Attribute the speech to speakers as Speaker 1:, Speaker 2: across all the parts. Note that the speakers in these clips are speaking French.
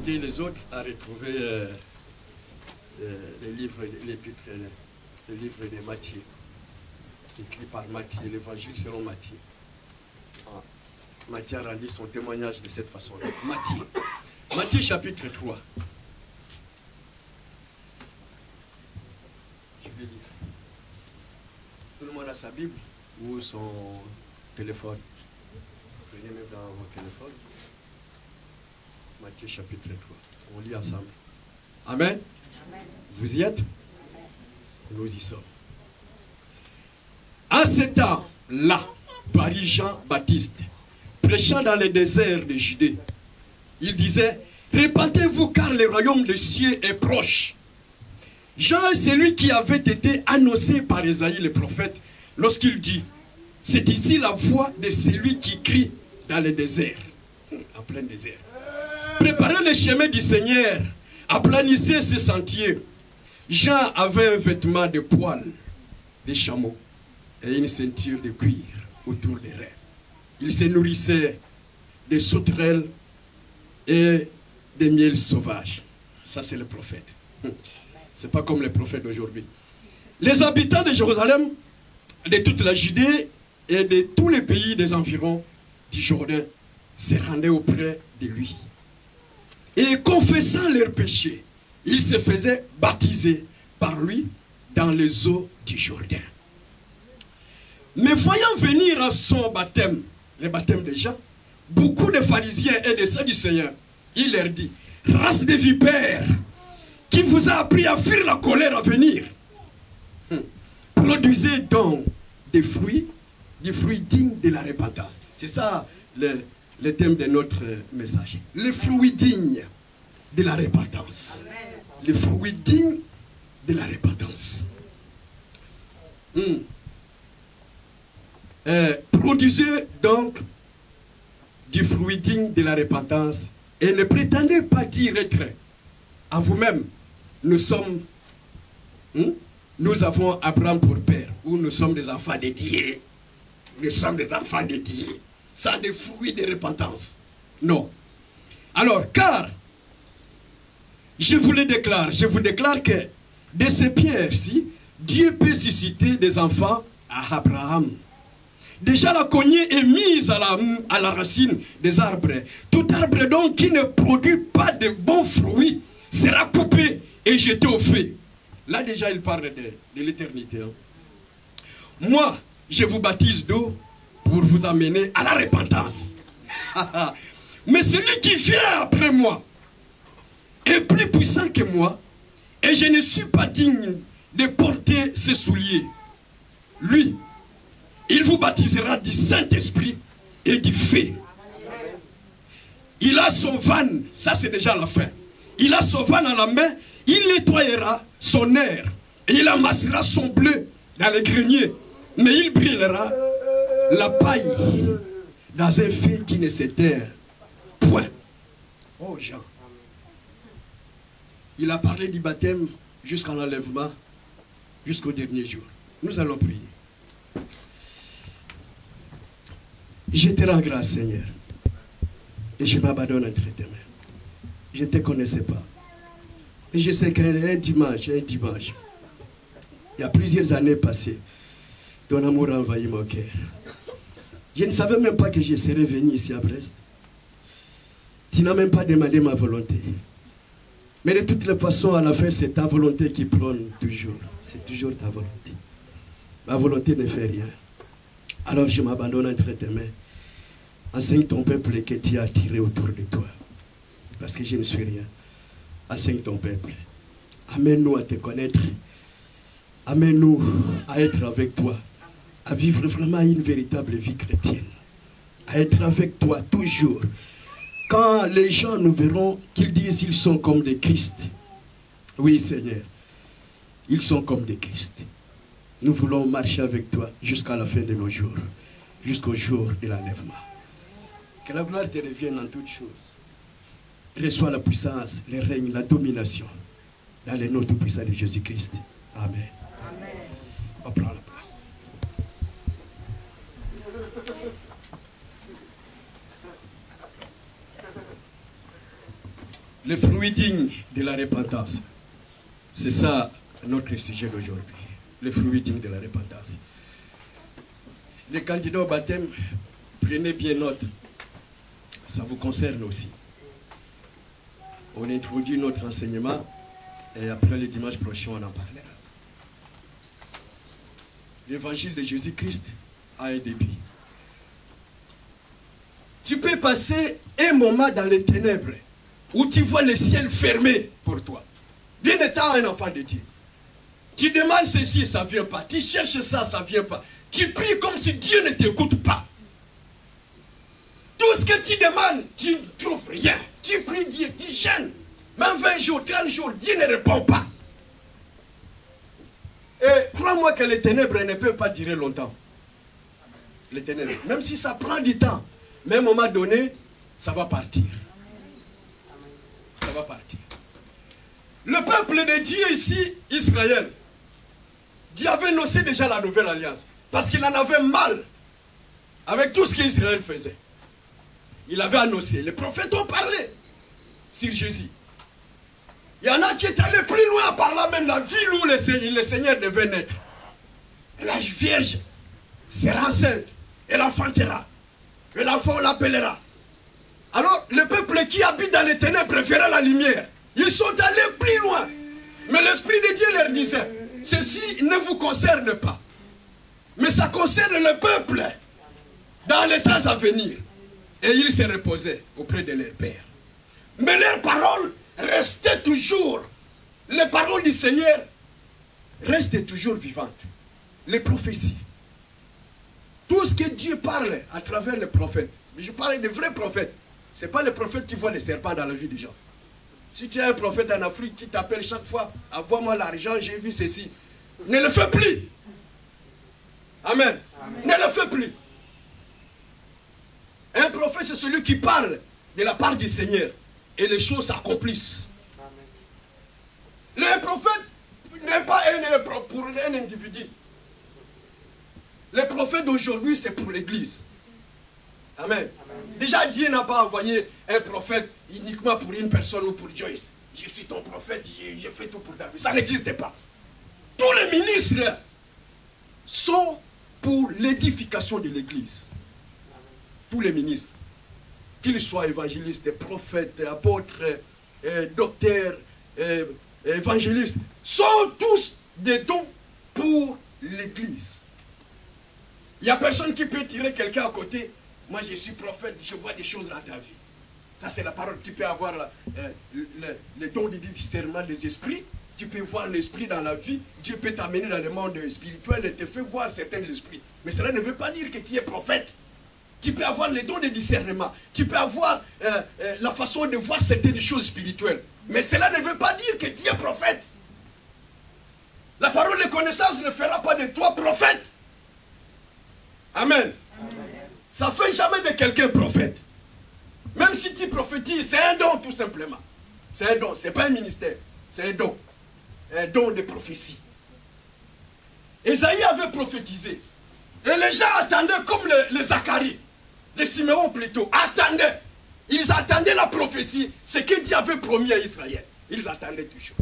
Speaker 1: aider les autres à retrouver les livres, l'épître, le livre de Matthieu, écrit par Matthieu, l'évangile selon Matthieu. Matthieu a rendu son témoignage de cette façon-là. Matthieu chapitre 3. Je vais lire. Tout le monde a sa Bible ou son téléphone. Prenez même dans votre téléphone. Matthieu chapitre 3. On lit ensemble. Amen. Amen. Vous y êtes? Nous y sommes. À ce temps-là, Paris Jean-Baptiste, prêchant dans le désert de Judée, il disait, répentez-vous car le royaume des cieux est proche. Jean est celui qui avait été annoncé par Ésaïe le prophète lorsqu'il dit, c'est ici la voix de celui qui crie dans le désert, en plein désert. Préparez le chemin du Seigneur, aplanissez ses sentiers. Jean avait un vêtement de poil de chameau et une ceinture de cuir autour des reins. Il se nourrissait des sauterelles et des miels sauvages. Ça, c'est le prophète. C'est pas comme les prophètes d'aujourd'hui. Les habitants de Jérusalem, de toute la Judée et de tous les pays des environs du Jourdain se rendaient auprès de lui. Et confessant leurs péchés, ils se faisaient baptiser par lui dans les eaux du Jourdain. Mais voyant venir à son baptême, le baptême de Jean, beaucoup de pharisiens et de sadducéens, il leur dit, race de vipères, qui vous a appris à fuir la colère à venir? Produisez donc des fruits dignes de la repentance. C'est ça le thème de notre message. Les fruits dignes de la repentance. Les fruits dignes de la repentance. Produisez donc du fruit digne de la repentance et ne prétendez pas dire être à vous-même, nous avons Abraham pour père, ou nous sommes des enfants de Dieu. Nous sommes des enfants de Dieu. Sans des fruits de repentance. Non. Alors, car, je vous déclare que de ces pierres-ci, Dieu peut susciter des enfants à Abraham. Déjà la cognée est mise à la racine des arbres. Tout arbre donc qui ne produit pas de bons fruits sera coupé et jeté au feu. Là déjà il parle de l'éternité. Moi, je vous baptise d'eau pour vous amener à la repentance. Mais celui qui vient après moi est plus puissant que moi et je ne suis pas digne de porter ses souliers. Lui, il vous baptisera du Saint-Esprit et du feu. Il a son van, ça c'est déjà la fin. Il a son van à la main, il nettoyera son air et il amassera son bleu dans les greniers. Mais il brûlera la paille dans un feu qui ne s'éteint point. Oh Jean, il a parlé du baptême jusqu'à l'enlèvement, jusqu'au dernier jour. Nous allons prier. Je te rends grâce, Seigneur, et je m'abandonne entre tes mains. Je ne te connaissais pas. Et je sais qu'un dimanche, il y a plusieurs années passées, ton amour a envahi mon cœur. Je ne savais même pas que je serais venu ici à Brest. Tu n'as même pas demandé ma volonté. Mais de toutes les façons, à la fin, c'est ta volonté qui prône toujours. C'est toujours ta volonté. Ma volonté ne fait rien. Alors je m'abandonne entre tes mains. Enseigne ton peuple que tu as attiré autour de toi. Parce que je ne suis rien. Enseigne ton peuple. Amène-nous à te connaître. Amène-nous à être avec toi. À vivre vraiment une véritable vie chrétienne. À être avec toi toujours. Quand les gens nous verront, qu'ils disent qu'ils sont comme des Christ. Oui, Seigneur. Ils sont comme des Christ. Nous voulons marcher avec toi jusqu'à la fin de nos jours. Jusqu'au jour de l'enlèvement. Que la gloire te revienne en toutes choses. Reçois la puissance, le règne, la domination. Dans le nom tout puissant de Jésus-Christ. Amen. Amen. On prend la place. Les fruits dignes de la repentance. C'est ça notre sujet d'aujourd'hui. Les fruits dignes de la repentance. Les candidats au baptême, prenez bien note. Ça vous concerne aussi. On introduit notre enseignement et après le dimanche prochain, on en parlera. L'évangile de Jésus-Christ a un début. Tu peux passer un moment dans les ténèbres où tu vois le ciel fermé pour toi. Bien étant un enfant de Dieu. Tu demandes ceci, ça ne vient pas. Tu cherches ça, ça ne vient pas. Tu pries comme si Dieu ne t'écoute pas. Tout ce que tu demandes, tu ne trouves rien. Tu pries Dieu, tu jeûnes. Même 20 jours, 30 jours, Dieu ne répond pas. Et crois-moi que les ténèbres ne peuvent pas durer longtemps. Les ténèbres. Même si ça prend du temps, mais à un moment donné, ça va partir. Ça va partir. Le peuple de Dieu ici, Israël, Dieu avait annoncé déjà la nouvelle alliance. Parce qu'il en avait mal avec tout ce qu'Israël faisait. Il avait annoncé. Les prophètes ont parlé sur Jésus. Il y en a qui est allé plus loin en parlant même de la ville où le Seigneur devait naître. Et la Vierge sera enceinte. Elle enfantera. Et l'enfant l'appellera. Alors, le peuple qui habite dans les ténèbres verra la lumière. Ils sont allés plus loin. Mais l'Esprit de Dieu leur disait, ceci ne vous concerne pas. Mais ça concerne le peuple dans les temps à venir. Et ils se reposaient auprès de leur Père. Mais leurs paroles restaient toujours. Les paroles du Seigneur restent toujours vivantes. Les prophéties. Tout ce que Dieu parle à travers les prophètes. Mais je parle des vrais prophètes. Ce n'est pas les prophètes qui voient les serpents dans la vie des gens. Si tu as un prophète en Afrique qui t'appelle chaque fois, envoie-moi l'argent, j'ai vu ceci. Ne le fais plus. Amen. Amen. Ne le fais plus. Un prophète, c'est celui qui parle de la part du Seigneur. Et les choses s'accomplissent. Le prophète n'est pas pour un individu. Le prophète d'aujourd'hui, c'est pour l'Église. Amen. Amen. Déjà, Dieu n'a pas envoyé un prophète uniquement pour une personne ou pour Joyce. Je suis ton prophète, je fais tout pour ta vie. Ça n'existe pas. Tous les ministres sont pour l'édification de l'Église. Tous les ministres. Qu'ils soient évangélistes, prophètes, apôtres, docteurs, évangélistes, sont tous des dons pour l'Église. Il n'y a personne qui peut tirer quelqu'un à côté. Moi, je suis prophète, je vois des choses dans ta vie. Ça, c'est la parole. Tu peux avoir les dons de discernement des esprits. Tu peux voir l'esprit dans la vie. Dieu peut t'amener dans le monde spirituel et te faire voir certains esprits. Mais cela ne veut pas dire que tu es prophète. Tu peux avoir les dons de discernement. Tu peux avoir la façon de voir certaines choses spirituelles. Mais cela ne veut pas dire que tu es prophète. La parole de connaissance ne fera pas de toi prophète. Amen. Amen. Ça ne fait jamais de quelqu'un prophète. Même si tu prophétises, c'est un don tout simplement. C'est un don, ce n'est pas un ministère. C'est un don. Un don de prophétie. Esaïe avait prophétisé. Et les gens attendaient comme les Zacharie. Les Siméon plutôt. Attendaient. Ils attendaient la prophétie. Ce que Dieu avait promis à Israël. Ils attendaient toujours.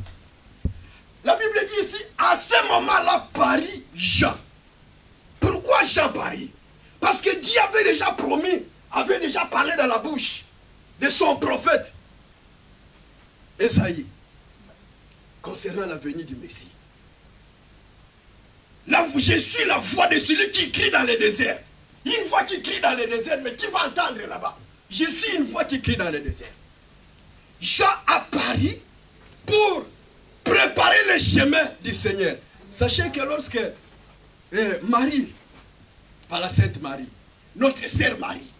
Speaker 1: La Bible dit ici, à ce moment-là, parit Jean. Pourquoi Jean parit? Parce que Dieu avait déjà promis, avait déjà parlé dans la bouche de son prophète Esaïe concernant la venue du Messie. Là, je suis la voix de celui qui crie dans le désert. Une voix qui crie dans le désert, mais qui va entendre là-bas? Je suis une voix qui crie dans le désert. Jean a pari pour préparer le chemin du Seigneur. Sachez que lorsque Marie, pas la Sainte Marie, notre sœur Marie,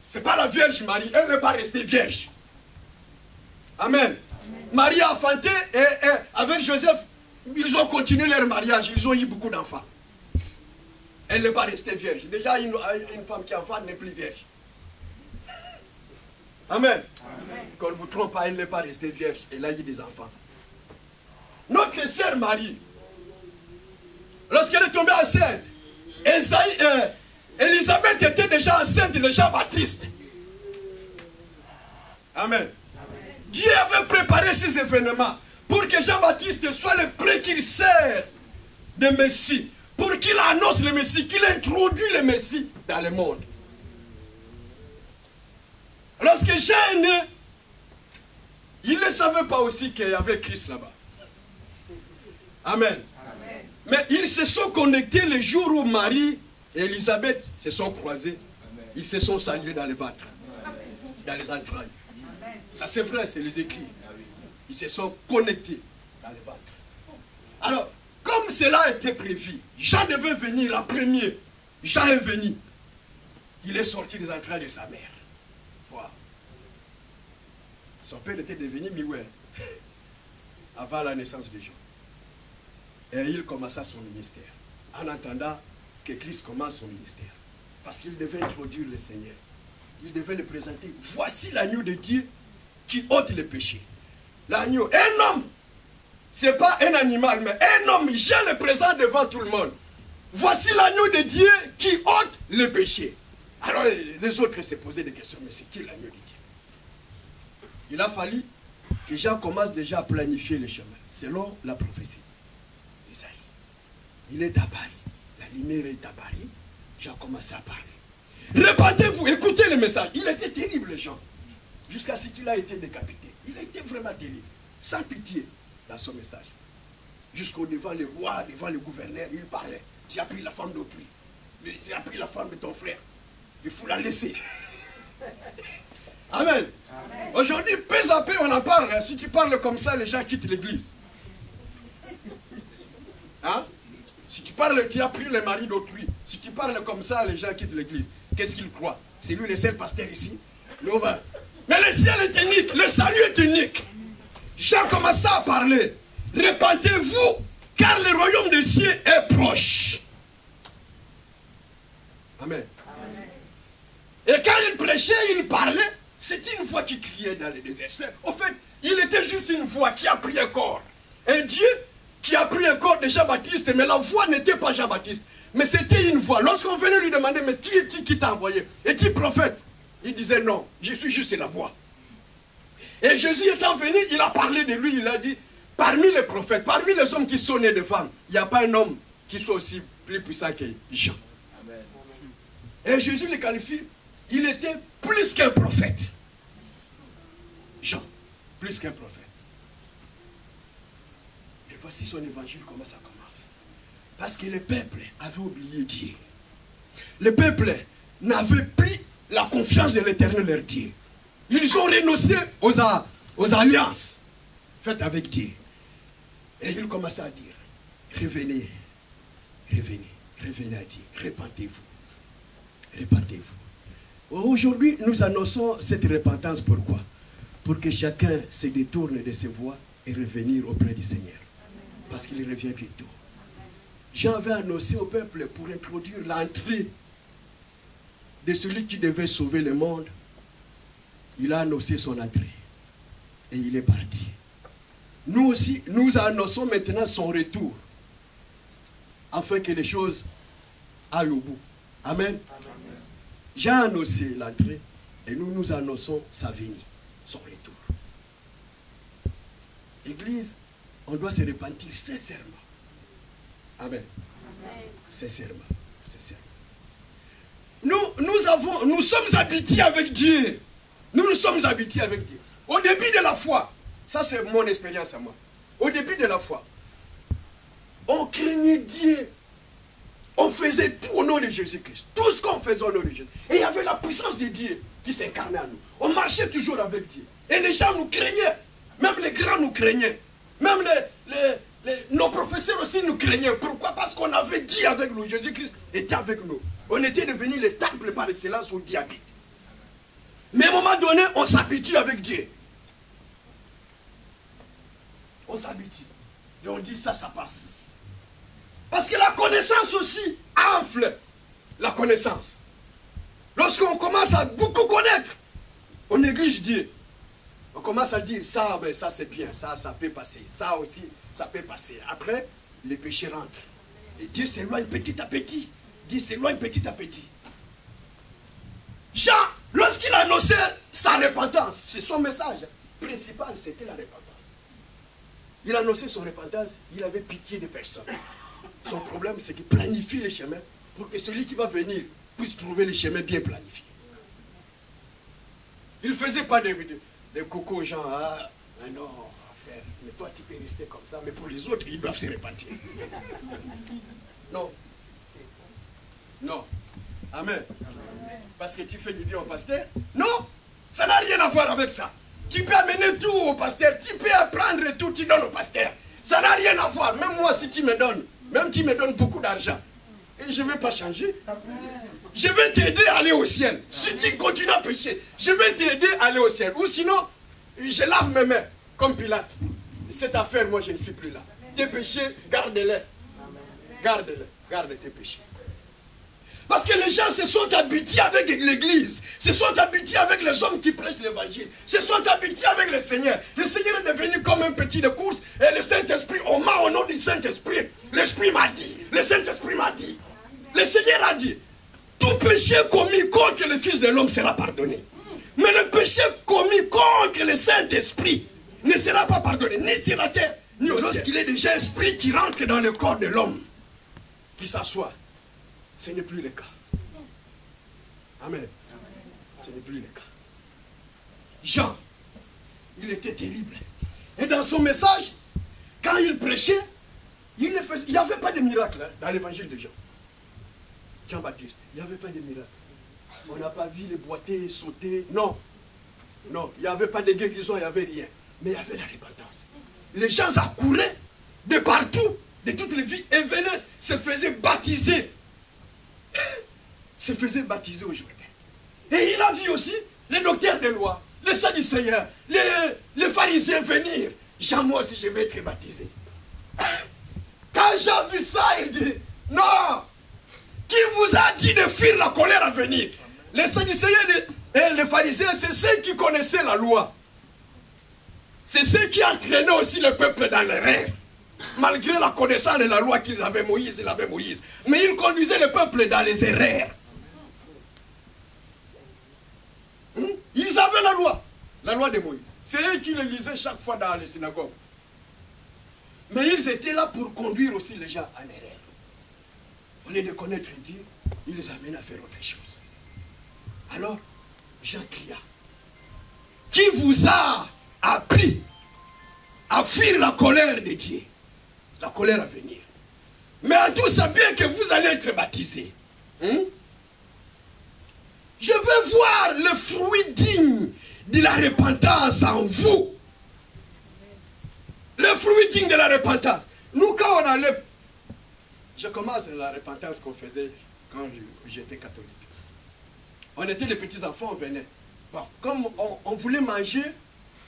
Speaker 1: ce n'est pas la Vierge Marie, elle ne va pas rester vierge. Amen. Amen. Marie a enfanté et avec Joseph, ils ont continué leur mariage, ils ont eu beaucoup d'enfants. Elle ne va pas rester vierge. Déjà, une femme qui enfante n'est plus vierge. Amen. Amen. Qu'on ne vous trompe pas, elle n'est pas restée vierge. Elle a eu des enfants. Notre sœur Marie, lorsqu'elle est tombée enceinte, Élisabeth était déjà enceinte de Jean-Baptiste. Amen. Amen. Dieu avait préparé ces événements pour que Jean-Baptiste soit le précurseur de Messie, pour qu'il annonce le Messie, qu'il introduit le Messie dans le monde. Lorsque Jean est né, il ne savait pas aussi qu'il y avait Christ là-bas. Amen. Amen. Mais ils se sont connectés le jour où Marie et Élisabeth se sont croisés. Amen. Ils se sont salués dans le ventre, dans les entrailles. Amen. Ça c'est vrai, c'est les écrits. Ils se sont connectés dans le ventre. Alors, comme cela était prévu, Jean devait venir en premier. Jean est venu. Il est sorti des entrailles de sa mère. Wow. Son père était devenu Miouel avant la naissance de Jean. Et il commença son ministère. En attendant que Christ commence son ministère. Parce qu'il devait introduire le Seigneur. Il devait le présenter. Voici l'agneau de Dieu qui ôte le péché. L'agneau, un homme. Ce n'est pas un animal, mais un homme. Jean le présente devant tout le monde. Voici l'agneau de Dieu qui ôte le péché. Alors les autres se posaient des questions. Mais c'est qui l'agneau de Dieu? Il a fallu que Jean commence déjà à planifier le chemin. Selon la prophétie. Il est apparu. La lumière est apparue. Jean commence à parler. Répandez-vous, écoutez le message. Il était terrible, Jean. Jusqu'à ce qu'il a été décapité. Il était vraiment terrible. Sans pitié dans son message. Jusqu'au devant le roi, devant le gouverneur, il parlait. Tu as pris la femme d'autrui. Tu as pris la femme de ton frère. Il faut la laisser. Amen. Aujourd'hui, peu à peu, on en parle. Si tu parles comme ça, les gens quittent l'église. Hein? Si tu parles, tu as pris le mari d'autrui. Si tu parles comme ça, les gens quittent l'église. Qu'est-ce qu'ils croient? C'est lui le seul pasteur ici? Mais le ciel est unique, le salut est unique. Jean commença à parler. Répentez-vous, car le royaume des cieux est proche. Amen. Amen. Et quand il prêchait, il parlait, c'est une voix qui criait dans le désert. Au fait, il était juste une voix qui a pris un corps. Un Dieu qui a pris un corps de Jean-Baptiste, mais la voix n'était pas Jean-Baptiste, mais c'était une voix. Lorsqu'on venait lui demander, mais qui es-tu qui t'a envoyé? Es-tu prophète? Il disait non, je suis juste la voix. Et Jésus étant venu, il a parlé de lui, il a dit, parmi les prophètes, parmi les hommes qui sont nés de femmes, il n'y a pas un homme qui soit aussi plus puissant que Jean. Amen. Et Jésus le qualifie, il était plus qu'un prophète. Jean, plus qu'un prophète. Voici son évangile, comment ça commence. Parce que le peuple avait oublié Dieu. Le peuple n'avait plus la confiance de l'Éternel leur Dieu. Ils ont renoncé aux alliances faites avec Dieu. Et il commençait à dire, revenez, revenez, revenez à Dieu, répentez-vous, répentez-vous. Aujourd'hui, nous annonçons cette repentance, pourquoi? Pour que chacun se détourne de ses voies et revenir auprès du Seigneur. Parce qu'il revient bientôt. Jean avait annoncé au peuple pour introduire l'entrée de celui qui devait sauver le monde. Il a annoncé son entrée. Et il est parti. Nous aussi, nous annonçons maintenant son retour. Afin que les choses aillent au bout. Amen. Amen. Jean a annoncé l'entrée. Et nous annonçons sa venue, son retour. Église, on doit se repentir sincèrement. Amen. Amen. Sincèrement. Nous sommes habités avec Dieu. Nous sommes habités avec Dieu. Au début de la foi, ça c'est mon expérience à moi. Au début de la foi, on craignait Dieu. On faisait tout au nom de Jésus-Christ. Tout ce qu'on faisait au nom de Jésus. Et il y avait la puissance de Dieu qui s'incarnait en nous. On marchait toujours avec Dieu. Et les gens nous craignaient. Même les grands nous craignaient. Même nos professeurs aussi nous craignaient. Pourquoi? Parce qu'on avait Dieu avec nous. Jésus-Christ était avec nous. On était devenu le temple par excellence où Dieu habite. Mais à un moment donné, on s'habitue avec Dieu. On s'habitue. Et on dit ça passe. Parce que la connaissance aussi enfle la connaissance. Lorsqu'on commence à beaucoup connaître, on néglige Dieu. On commence à dire ça, ben ça c'est bien, ça peut passer. Ça aussi, ça peut passer. Après, les péchés rentrent. Et Dieu s'éloigne petit à petit. Dieu s'éloigne petit à petit. Jean, lorsqu'il a annoncé sa repentance, c'est son message. principal, c'était la repentance. Il annonçait son repentance, il avait pitié des personnes. Son problème, c'est qu'il planifie les chemins pour que celui qui va venir puisse trouver les chemins bien planifiés. Il ne faisait pas des cocos aux gens, ah non, frère, mais toi tu peux rester comme ça, mais pour les autres, ils doivent se repentir. Non. Non. Amen. Parce que tu fais du bien au pasteur? Non, ça n'a rien à voir avec ça. Tu peux amener tout au pasteur, tu peux apprendre tout, tu donnes au pasteur. Ça n'a rien à voir. Même moi, si tu me donnes, même tu me donnes beaucoup d'argent, et je ne vais pas changer. Je vais t'aider à aller au ciel. Si tu continues à pécher, je vais t'aider à aller au ciel. Ou sinon, je lave mes mains, comme Pilate. Cette affaire, moi, je ne suis plus là. Tes péchés, garde-les. Garde-les. Garde tes péchés. Parce que les gens se sont habitués avec l'église, se sont habitués avec les hommes qui prêchent l'évangile, se sont habitués avec le Seigneur. Le Seigneur est devenu comme un petit de course et le Saint-Esprit, on m'a au nom du Saint-Esprit. L'Esprit m'a dit, le Saint-Esprit m'a dit. Le Seigneur a dit, tout péché commis contre le Fils de l'homme sera pardonné. Mais le péché commis contre le Saint-Esprit ne sera pas pardonné, ni sur la terre, ni au ciel. Lorsqu'il est déjà esprit qui rentre dans le corps de l'homme, qui s'assoit. Ce n'est plus le cas. Amen. Ce n'est plus le cas. Jean, il était terrible. Et dans son message, quand il prêchait, il n'y avait pas de miracle dans l'évangile de Jean. Jean-Baptiste, il n'y avait pas de miracle. On n'a pas vu les boiter, sauter. Non. Non, il n'y avait pas de guérison, il n'y avait rien. Mais il y avait la repentance. Les gens accouraient de partout, de toutes les villes, et venaient, se faisaient baptiser. Se faisait baptiser au Jourdain. Et il a vu aussi les docteurs de loi, les sadducéens, les pharisiens venir. Jean, moi aussi, je vais être baptisé. Quand Jean vu ça, il dit, non, qui vous a dit de fuir la colère à venir? Les sadducéens et les pharisiens, c'est ceux qui connaissaient la loi. C'est ceux qui entraînaient aussi le peuple dans l'erreur. Malgré la connaissance de la loi qu'ils avaient, Moïse, il avait Moïse. Mais ils conduisaient le peuple dans les erreurs. Ils avaient la loi de Moïse. C'est eux qui le lisaient chaque fois dans les synagogues. Mais ils étaient là pour conduire aussi les gens en erreur. Au lieu de connaître Dieu, ils les amènent à faire autre chose. Alors, Jean cria, qui vous a appris à fuir la colère de Dieu? La colère à venir. Mais à tout ça, bien que vous allez être baptisés. Je veux voir le fruit digne de la repentance en vous. Le fruit digne de la repentance. Nous, quand on allait... Je commence la repentance qu'on faisait quand j'étais catholique. On était les petits enfants, on venait. Bon, comme on voulait manger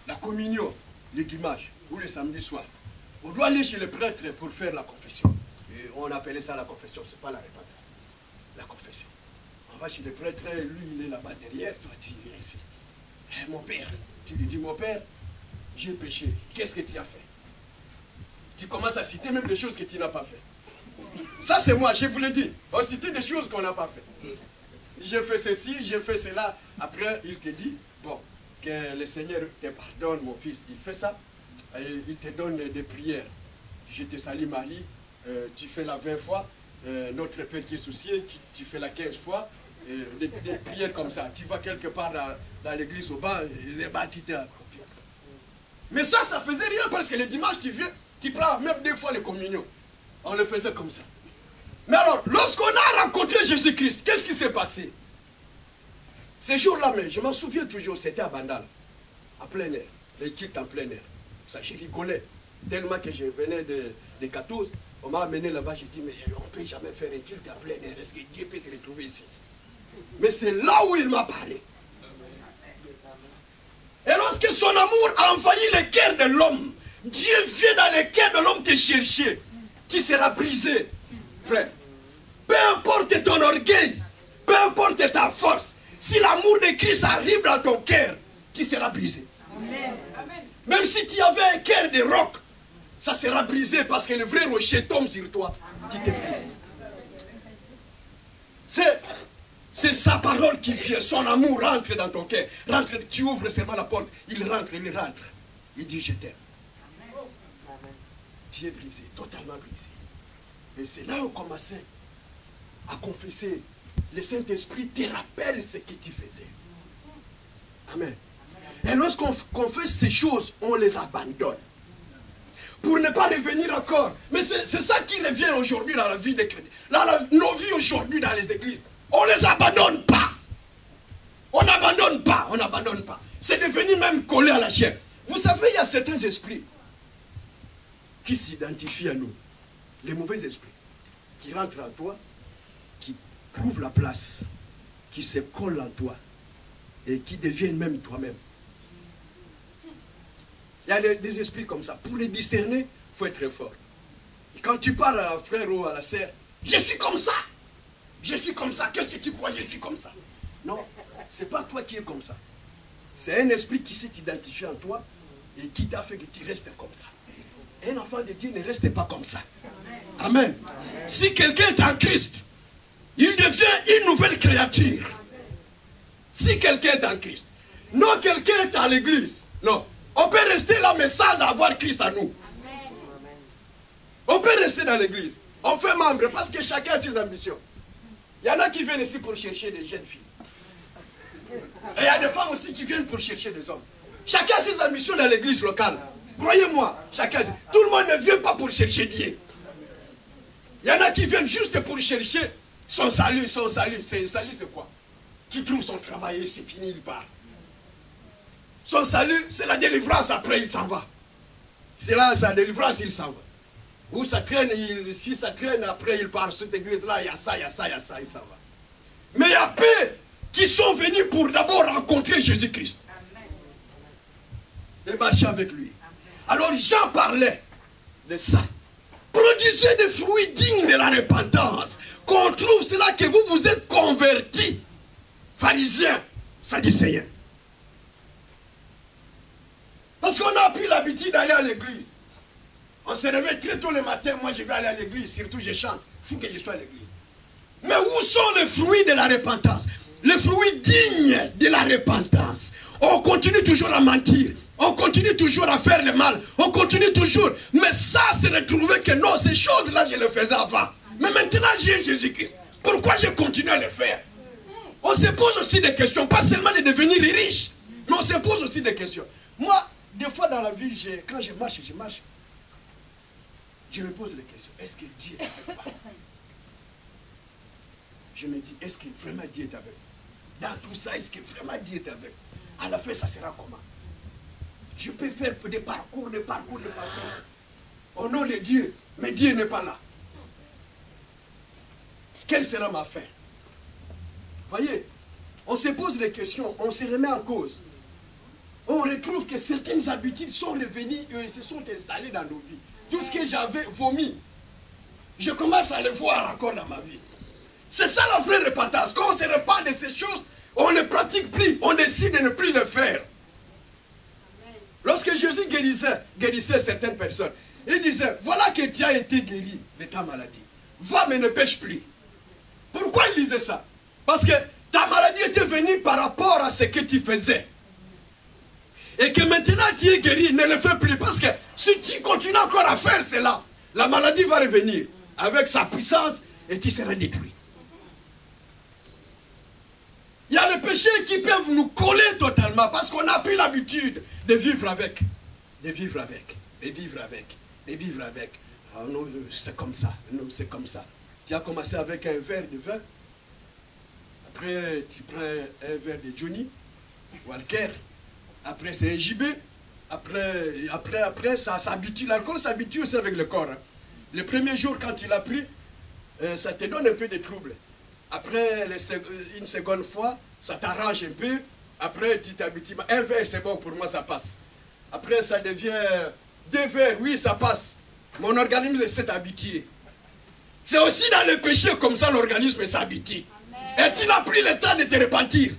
Speaker 1: la communion le dimanche ou le samedi soir, on doit aller chez le prêtre pour faire la confession. Et on appelait ça la confession, ce n'est pas la repentance. La confession. On va chez le prêtre, lui il est là-bas derrière, toi tu viens ici. Eh, mon père, tu lui dis, mon père, j'ai péché, qu'est-ce que tu as fait? Tu commences à citer même des choses que tu n'as pas fait. Ça c'est moi, je vous l'ai dit. On cite des choses qu'on n'a pas fait. J'ai fait ceci, j'ai fait cela. Après, il te dit, bon, que le Seigneur te pardonne, mon fils. Il fait ça. Et il te donne des prières. Je te salue Marie, tu fais la 20 fois. Notre Père qui est soucié, tu fais la 15 fois. Des prières comme ça. Tu vas quelque part dans l'église au bas, les bâtiteurs. Mais ça faisait rien parce que le dimanche, tu viens, tu prends même 2 fois les communions. On le faisait comme ça. Mais alors, lorsqu'on a rencontré Jésus-Christ, qu'est-ce qui s'est passé? Ces jours-là, mais je m'en souviens toujours, c'était à Bandal, à plein air, les cultes en plein air. Ça, j'ai rigolé. Tellement que je venais de 14, on m'a amené là-bas, j'ai dit, mais on ne peut jamais faire un culte en plein air. Est-ce que Dieu peut se retrouver ici? Mais c'est là où il m'a parlé. Et lorsque son amour a envahi le cœur de l'homme, Dieu vient dans le cœur de l'homme te chercher. Tu seras brisé, frère. Peu importe ton orgueil, peu importe ta force, si l'amour de Christ arrive dans ton cœur, tu seras brisé. Amen. Même si tu avais un cœur de roc, ça sera brisé parce que le vrai rocher tombe sur toi, qui te brise. C'est C'est sa parole qui vient, son amour rentre dans ton cœur. Rentre, tu ouvres seulement la porte, il rentre. Il dit je t'aime. Tu es brisé, totalement brisé. Et c'est là où on commençait à confesser. Le Saint-Esprit te rappelle ce que tu faisais. Amen. Et lorsqu'on fait ces choses, on les abandonne. Pour ne pas revenir encore. Mais c'est ça qui revient aujourd'hui dans la vie des chrétiens. Nos vies aujourd'hui dans les églises. On ne les abandonne pas. On n'abandonne pas. On n'abandonne pas. C'est devenu même collé à la chair. Vous savez, il y a certains esprits qui s'identifient à nous. Les mauvais esprits. Qui rentrent en toi. Qui trouvent la place. Qui se collent en toi. Et qui deviennent même toi-même. Il y a des esprits comme ça. Pour les discerner, il faut être très fort. Et quand tu parles à un frère ou à la sœur, je suis comme ça. Je suis comme ça. Qu'est-ce que tu crois? Je suis comme ça. Non, ce n'est pas toi qui es comme ça. C'est un esprit qui s'est identifié en toi et qui t'a fait que tu restes comme ça. Un enfant de Dieu ne reste pas comme ça. Amen. Si quelqu'un est en Christ, il devient une nouvelle créature. Si quelqu'un est en Christ. Non, quelqu'un est à l'église. Non. On peut rester là, mais sans avoir Christ à nous. On peut rester dans l'église. On fait membre parce que chacun a ses ambitions. Il y en a qui viennent ici pour chercher des jeunes filles. Et il y a des femmes aussi qui viennent pour chercher des hommes. Chacun a ses ambitions dans l'église locale. Croyez-moi, chacun. Tout le monde ne vient pas pour chercher Dieu. Il y en a qui viennent juste pour chercher son salut. Son salut, c'est quoi? Qui trouve son travail et c'est fini, il part. Son salut, c'est la délivrance, après il s'en va. C'est là, sa délivrance, il s'en va. Ou ça traîne, si ça traîne, après il part. Cette église-là, il y a ça, il y a ça, il y a ça, il s'en va. Mais il y a peu qui sont venus pour d'abord rencontrer Jésus-Christ. Et marcher avec lui. Alors Jean parlait de ça. Produisez des fruits dignes de la repentance. Qu'on trouve cela que vous vous êtes convertis. Pharisiens, sadducéens. Parce qu'on a pris l'habitude d'aller à l'église. On se réveille très tôt le matin, moi je vais aller à l'église, surtout je chante. Il faut que je sois à l'église. Mais où sont les fruits de la repentance? Les fruits dignes de la repentance. On continue toujours à mentir. On continue toujours à faire le mal. On continue toujours. Mais ça, c'est de trouver que non, ces choses-là, je les faisais avant. Mais maintenant, j'ai Jésus-Christ. Pourquoi je continue à le faire? On se pose aussi des questions. Pas seulement de devenir riche. Mais on se pose aussi des questions. Moi, des fois dans la vie, quand je marche, je me pose les questions. Est-ce que Dieu est avec moi? Je me dis, est-ce que vraiment Dieu est avec moi? Dans tout ça, est-ce que vraiment Dieu est avec moi? À la fin, ça sera comment? Je peux faire des parcours. Au nom de Dieu, mais Dieu n'est pas là. Quelle sera ma fin? Voyez, on se pose des questions, on se remet en cause. On retrouve que certaines habitudes sont revenues et se sont installées dans nos vies. Tout ce que j'avais vomi, je commence à le voir encore dans ma vie. C'est ça la vraie repentance. Quand on se repent de ces choses, on ne pratique plus, on décide de ne plus le faire. Lorsque Jésus guérissait certaines personnes, il disait, voilà que tu as été guéri de ta maladie. Va, mais ne pêche plus. Pourquoi il disait ça? Parce que ta maladie était venue par rapport à ce que tu faisais. Et que maintenant tu es guéri, ne le fais plus. Parce que si tu continues encore à faire cela, la maladie va revenir avec sa puissance et tu seras détruit. Il y a les péchés qui peuvent nous coller totalement parce qu'on a pris l'habitude de vivre avec. De vivre avec. De vivre avec. De vivre avec. Oh non, c'est comme ça. Non, c'est comme ça. Tu as commencé avec un verre de vin. Après, tu prends un verre de Johnny, Walker. Après, c'est un JB. Après, ça s'habitue. L'alcool s'habitue aussi avec le corps. Hein. Le premier jour, quand tu l'as pris, ça te donne un peu de trouble. Après, une seconde fois, ça t'arrange un peu. Après, tu t'habitues. Un verre, c'est bon, pour moi, ça passe. Après, ça devient 2 verres. Oui, ça passe. Mon organisme s'est habitué. C'est aussi dans le péché, comme ça, l'organisme s'habitue. Et tu n'as plus le temps de te repentir.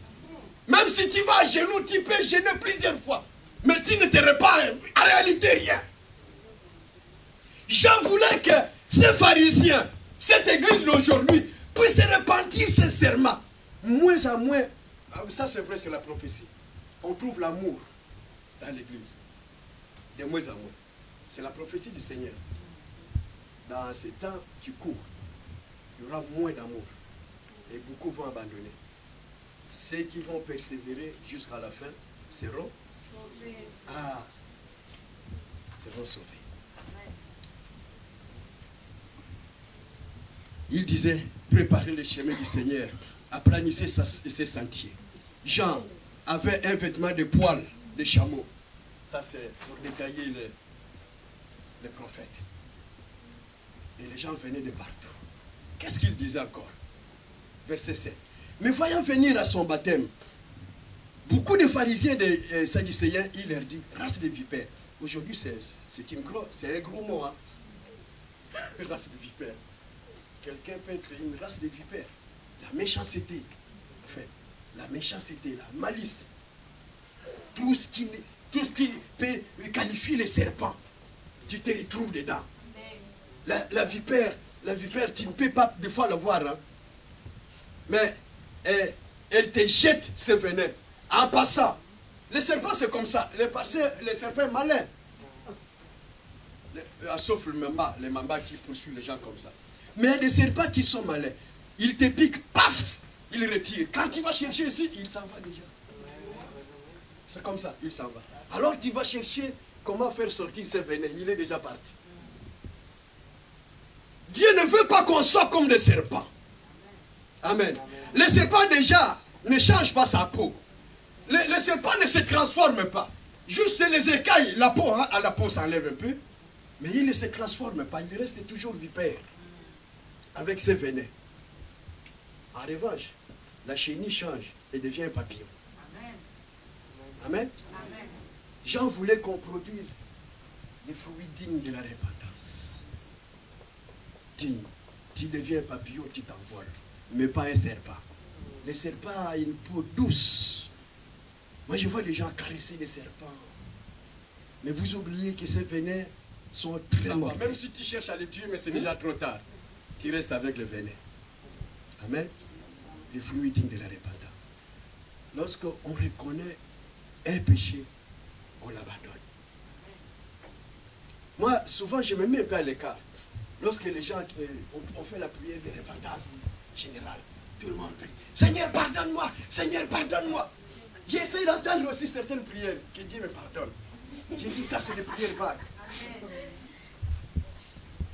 Speaker 1: Même si tu vas à genoux, tu peux gêner plusieurs fois. Mais tu ne te repens en réalité rien. Jean voulait que ces pharisiens, cette église d'aujourd'hui, puissent se repentir sincèrement. moins en moins, ça c'est vrai, c'est la prophétie, on trouve l'amour dans l'église. De moins en moins. C'est la prophétie du Seigneur. Dans ces temps qui courent, il y aura moins d'amour. Et beaucoup vont abandonner. Ceux qui vont persévérer jusqu'à la fin seront sauvés. Ah, seront sauvés. Il disait, préparez le chemin du Seigneur, aplanissez ses sentiers. Jean avait un vêtement de poil de chameau. Ça c'est pour détailler les prophètes. Et les gens venaient de partout. Qu'est-ce qu'il disait encore? Verset 7. Mais voyant venir à son baptême, beaucoup de pharisiens et de sadducéens, il leur dit, race de vipères. Aujourd'hui c'est un gros mot. Hein? Race de vipères. Quelqu'un peut être une race de vipères. La méchanceté. Enfin, la méchanceté, la malice. Tout ce qui peut qualifier les serpents, tu te retrouves dedans. La vipère, tu ne peux pas des fois la voir. Hein? Mais elle te jette ce venin. En passant, les serpents c'est comme ça. Les serpents malins. Sauf les mambas qui poursuivent les gens comme ça. Mais les serpents qui sont malins, ils te piquent, paf, ils retirent. Quand tu vas chercher ici, il s'en va déjà. C'est comme ça, il s'en va. Alors tu vas chercher comment faire sortir ce venin, il est déjà parti. Dieu ne veut pas qu'on soit comme des serpents. Amen. Les serpents déjà ne changent pas sa peau. Les serpents ne se transforment pas. Juste les écailles, la peau, hein, à la peau s'enlève un peu. Mais il ne se transforme pas, il reste toujours vipère. Avec ses venins. En revanche, la chenille change et devient un papillon. Amen. Amen. Amen. Jean voulait qu'on produise des fruits dignes de la repentance. Digne. Tu deviens un papillon, tu t'envoles. Mais pas un serpent. Le serpent a une peau douce. Moi, je vois les gens caresser des serpents. Mais vous oubliez que ces venins sont très morts. Même si tu cherches à les tuer, mais c'est déjà trop tard. Tu restes avec le venin. Amen. Les fruits dignes de la repentance. Lorsqu'on reconnaît un péché, on l'abandonne. Moi, souvent, je me mets un peu à l'écart. Lorsque les gens ont fait la prière de repentance générale, tout le monde prie. Seigneur, pardonne-moi. Seigneur, pardonne-moi. J'ai essayé d'entendre aussi certaines prières que Dieu me pardonne. J'ai dit, ça, c'est des prières vagues.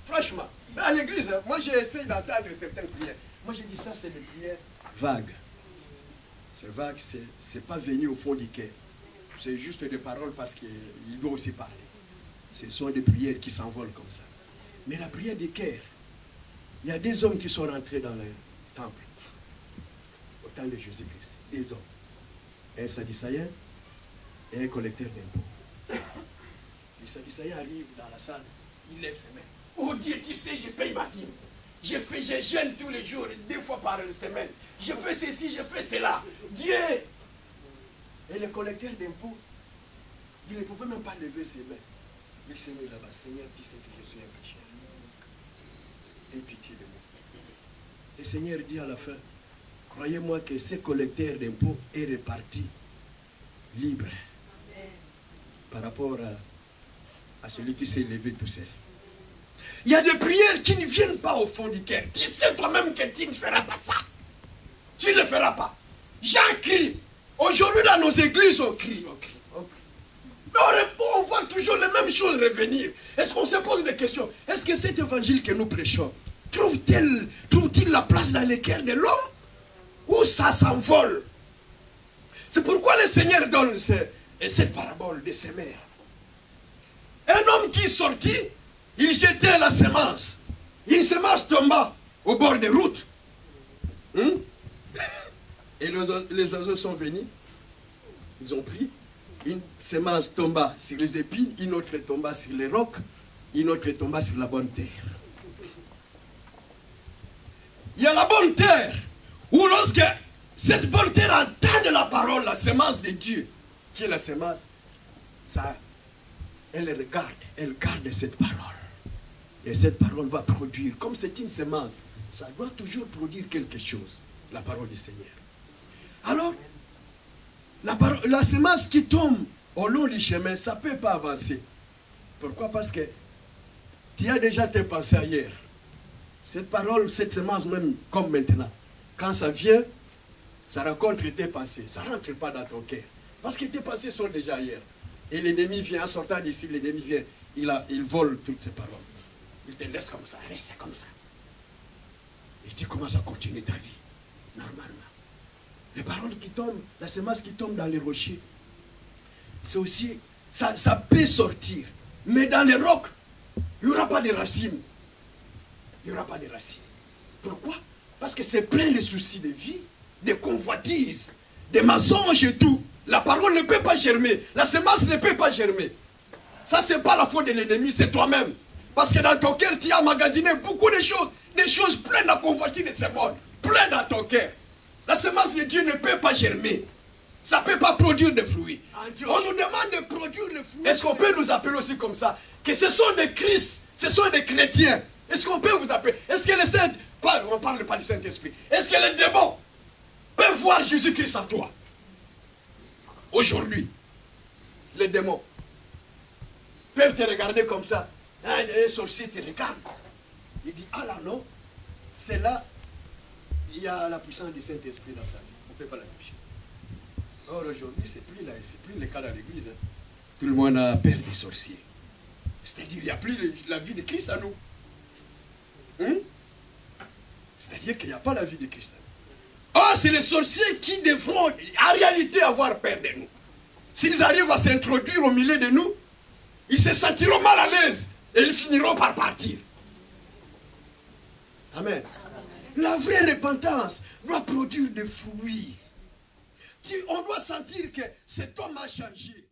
Speaker 1: Franchement. À l'église, moi j'ai essayé d'entendre certaines prières. Moi j'ai dit ça c'est des prières vagues. C'est vague, c'est pas venu au fond du cœur. C'est juste des paroles parce qu'il doit aussi parler. Ce sont des prières qui s'envolent comme ça. Mais la prière du cœur, il y a des hommes qui sont rentrés dans le temple au temps de Jésus-Christ. Des hommes. Un sadducéen et un collecteur d'impôts. Le sadducéen arrive dans la salle, il lève ses mains. Oh Dieu, tu sais, je paye ma dîme. Je jeûne tous les jours, 2 fois par semaine. Je fais ceci, je fais cela. Dieu! Et le collecteur d'impôts, il ne pouvait même pas lever ses mains. Il s'est mis là-bas. Seigneur, tu sais que je suis un pécheur. Aie pitié de moi. Le Seigneur dit à la fin, croyez-moi que ce collecteur d'impôts est reparti libre par rapport à celui qui s'est levé tout seul. Il y a des prières qui ne viennent pas au fond du cœur. Tu sais toi-même que tu ne feras pas ça. Tu ne le feras pas. Jean crie. Aujourd'hui dans nos églises, on crie, on crie, on crie. Mais on voit toujours les mêmes choses revenir. Est-ce qu'on se pose des questions? Est-ce que cet évangile que nous prêchons trouve-t-il la place dans le cœur de l'homme? Ou ça s'envole? C'est pourquoi le Seigneur donne cette parabole de semeur. Un homme qui sortit, il jetait la semence. Une semence tomba au bord des routes. Et les oiseaux sont venus. Ils ont pris. Une semence tomba sur les épines, une autre tomba sur les rocs, une autre tomba sur la bonne terre. Il y a la bonne terre, où lorsque cette bonne terre entend de la parole, la semence de Dieu, qui est la semence, ça, elle regarde, elle garde cette parole. Et cette parole va produire, comme c'est une semence, ça doit toujours produire quelque chose, la parole du Seigneur. Alors, la semence qui tombe au long du chemin, ça ne peut pas avancer. Pourquoi? Parce que tu as déjà tes pensées ailleurs. Cette parole, cette semence même, comme maintenant, quand ça vient, ça rencontre tes pensées. Ça ne rentre pas dans ton cœur. Parce que tes pensées sont déjà ailleurs. Et l'ennemi vient, en sortant d'ici, l'ennemi vient, il vole toutes ces paroles. Il te laisse comme ça, reste comme ça. Et tu commences à continuer ta vie, normalement. Les paroles qui tombent, la semence qui tombe dans les rochers, c'est aussi, ça peut sortir. Mais dans les rocs, il n'y aura pas de racines. Il n'y aura pas de racines. Pourquoi? Parce que c'est plein de soucis de vie, de convoitises, des mensonges et tout. La parole ne peut pas germer. La semence ne peut pas germer. Ça, ce n'est pas la faute de l'ennemi, c'est toi-même. Parce que dans ton cœur, tu as emmagasiné beaucoup de choses pleines de convoitises de ce monde, pleines dans ton cœur. La semence de Dieu ne peut pas germer. Ça ne peut pas produire de fruits. On nous demande de produire le fruit. Est-ce qu'on peut nous appeler aussi comme ça? Que ce sont des Christ, ce sont des chrétiens. Est-ce qu'on peut vous appeler? Est-ce que les saints, on ne parle pas du Saint-Esprit, est-ce que les démons peuvent voir Jésus-Christ en toi? Aujourd'hui, les démons peuvent te regarder comme ça. Un sorcier te regarde. Il dit, ah là non, c'est là, il y a la puissance du Saint-Esprit dans sa vie. On ne peut pas la toucher. Or aujourd'hui, ce n'est plus le cas dans l'église. Hein. Tout le monde a peur des sorciers. C'est-à-dire, il n'y a plus la vie de Christ à nous. Hein? C'est-à-dire qu'il n'y a pas la vie de Christ à nous. Or, c'est les sorciers qui devront en réalité avoir peur de nous. S'ils arrivent à s'introduire au milieu de nous, ils se sentiront mal à l'aise et ils finiront par partir. Amen. La vraie repentance doit produire des fruits. On doit sentir que cet homme a changé.